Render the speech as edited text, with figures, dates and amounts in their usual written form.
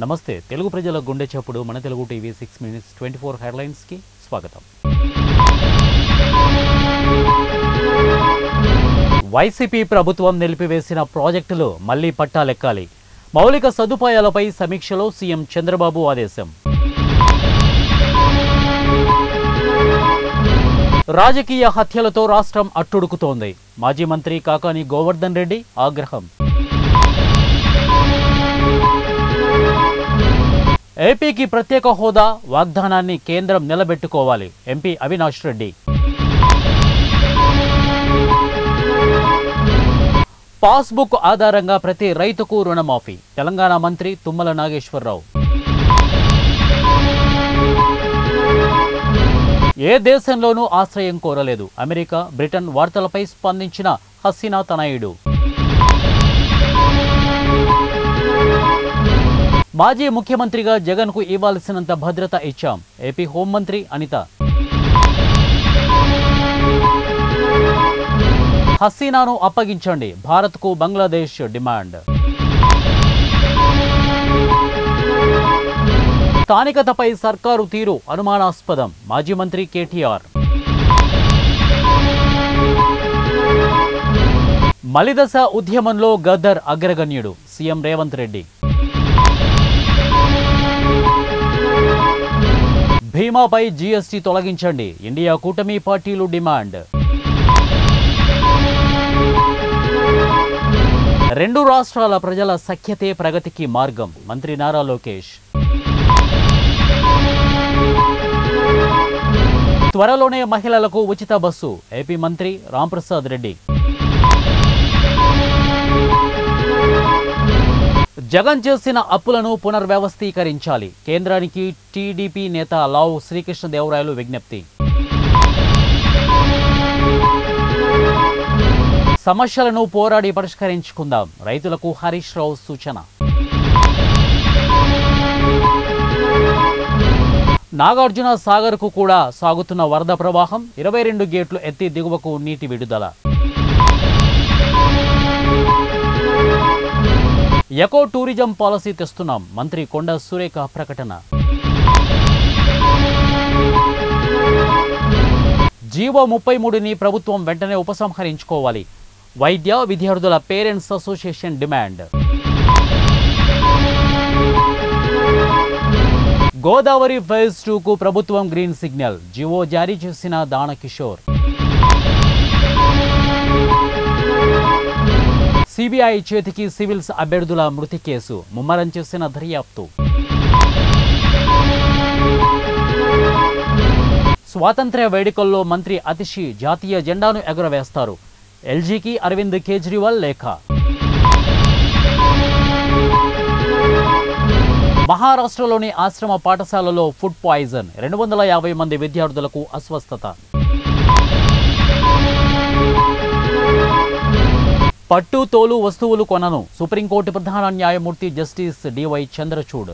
నమస్తే తెలుగు ప్రజల గుండె చప్పుడు మన తెలుగు టీవీ 6 minutes 24 హెడ్లైన్స్ కి స్వాగతం. వైసీపీ ప్రభుత్వం నిలిపివేసిన ప్రాజెక్టులు మళ్లీ పట్టాలెక్కాలి. మౌలిక సదుపాయాలపై సమీక్షలో సీఎం చంద్రబాబు ఆదేశం. రాజకీయ హత్యలతో రాష్ట్రం అట్టుడుకుతోంది. మాజీ మంత్రి కాకాని గోవర్ధన్ రెడ్డి ఆగ్రహం. ఏపీకి ప్రత్యేక హోదా వాగ్దానాన్ని కేంద్రం నిలబెట్టుకోవాలి. ఎంపీ అవినాష్ రెడ్డి. పాస్బుక్ ఆధారంగా ప్రతి రైతుకు రుణమాఫీ. తెలంగాణ మంత్రి తుమ్మల నాగేశ్వరరావు. ఏ దేశంలోనూ ఆశ్రయం కోరలేదు. అమెరికా, బ్రిటన్ వార్తలపై స్పందించిన హసీనా తనయుడు. మాజీ ముఖ్యమంత్రిగా జగన్కు ఇవ్వాల్సినంత భద్రత ఇచ్చాం. ఏపీ హోంమంత్రి అనిత. హసీనాను అప్పగించండి, భారత్కు బంగ్లాదేశ్ డిమాండ్. స్థానికతపై సర్కారు తీరు అనుమానాస్పదం. మాజీ మంత్రి కేటీఆర్. మలిదశ ఉద్యమంలో గద్దర్ అగ్రగణ్యుడు. సీఎం రేవంత్ రెడ్డి. భీమాపై జీఎస్టీ తొలగించండి, ఇండియా కూటమి పార్టీలు డిమాండ్. రెండు రాష్ట్రాల ప్రజల సఖ్యతే ప్రగతికి మార్గం. మంత్రి నారా లోకేష్. త్వరలోనే మహిళలకు ఉచిత బస్సు. ఏపీ మంత్రి రాంప్రసాద్ రెడ్డి. జగన్ చేసిన అప్పులను పునర్వ్యవస్థీకరించాలి. కేంద్రానికి టీడీపీ నేత లావు శ్రీకృష్ణదేవరాయలు విజ్ఞప్తి. సమస్యలను పోరాడి పరిష్కరించుకుందాం. రైతులకు హరీష్ రావు సూచన. నాగార్జున సాగర్కు కూడా సాగుతున్న వరద ప్రవాహం. 22 గేట్లు ఎత్తి దిగువకు నీటి విడుదల. ఎకో టూరిజం పాలసీ తెస్తున్నాం. మంత్రి కొండ సురేఖ ప్రకటన. జీవో 33ని ప్రభుత్వం వెంటనే ఉపసంహరించుకోవాలి. వైద్య విద్యార్థుల parents association demand. Godavari phase 2కు ప్రభుత్వం గ్రీన్ సిగ్నల్. జీవో జారీ చేసిన దానకిషోర్. సిబిఐ చేతికి సివిల్స్ అభ్యర్థుల మృతి కేసు. ముమ్మరం చేసిన దర్యాప్తు. స్వాతంత్ర్య వేడుకల్లో మంత్రి అతిషి జాతీయ జెండాను ఎగురవేస్తారు. ఎల్జీకి అరవింద్ కేజ్రీవాల్ లేఖ. మహారాష్ట్రలోని ఆశ్రమ పాఠశాలలో ఫుడ్ పాయిజన్. 250 మంది విద్యార్థులకు అస్వస్థత. పట్టు తోలు వస్తువులు కొనను. సుప్రీంకోర్టు ప్రధాన న్యాయమూర్తి జస్టిస్ డివై చంద్రచూడ్.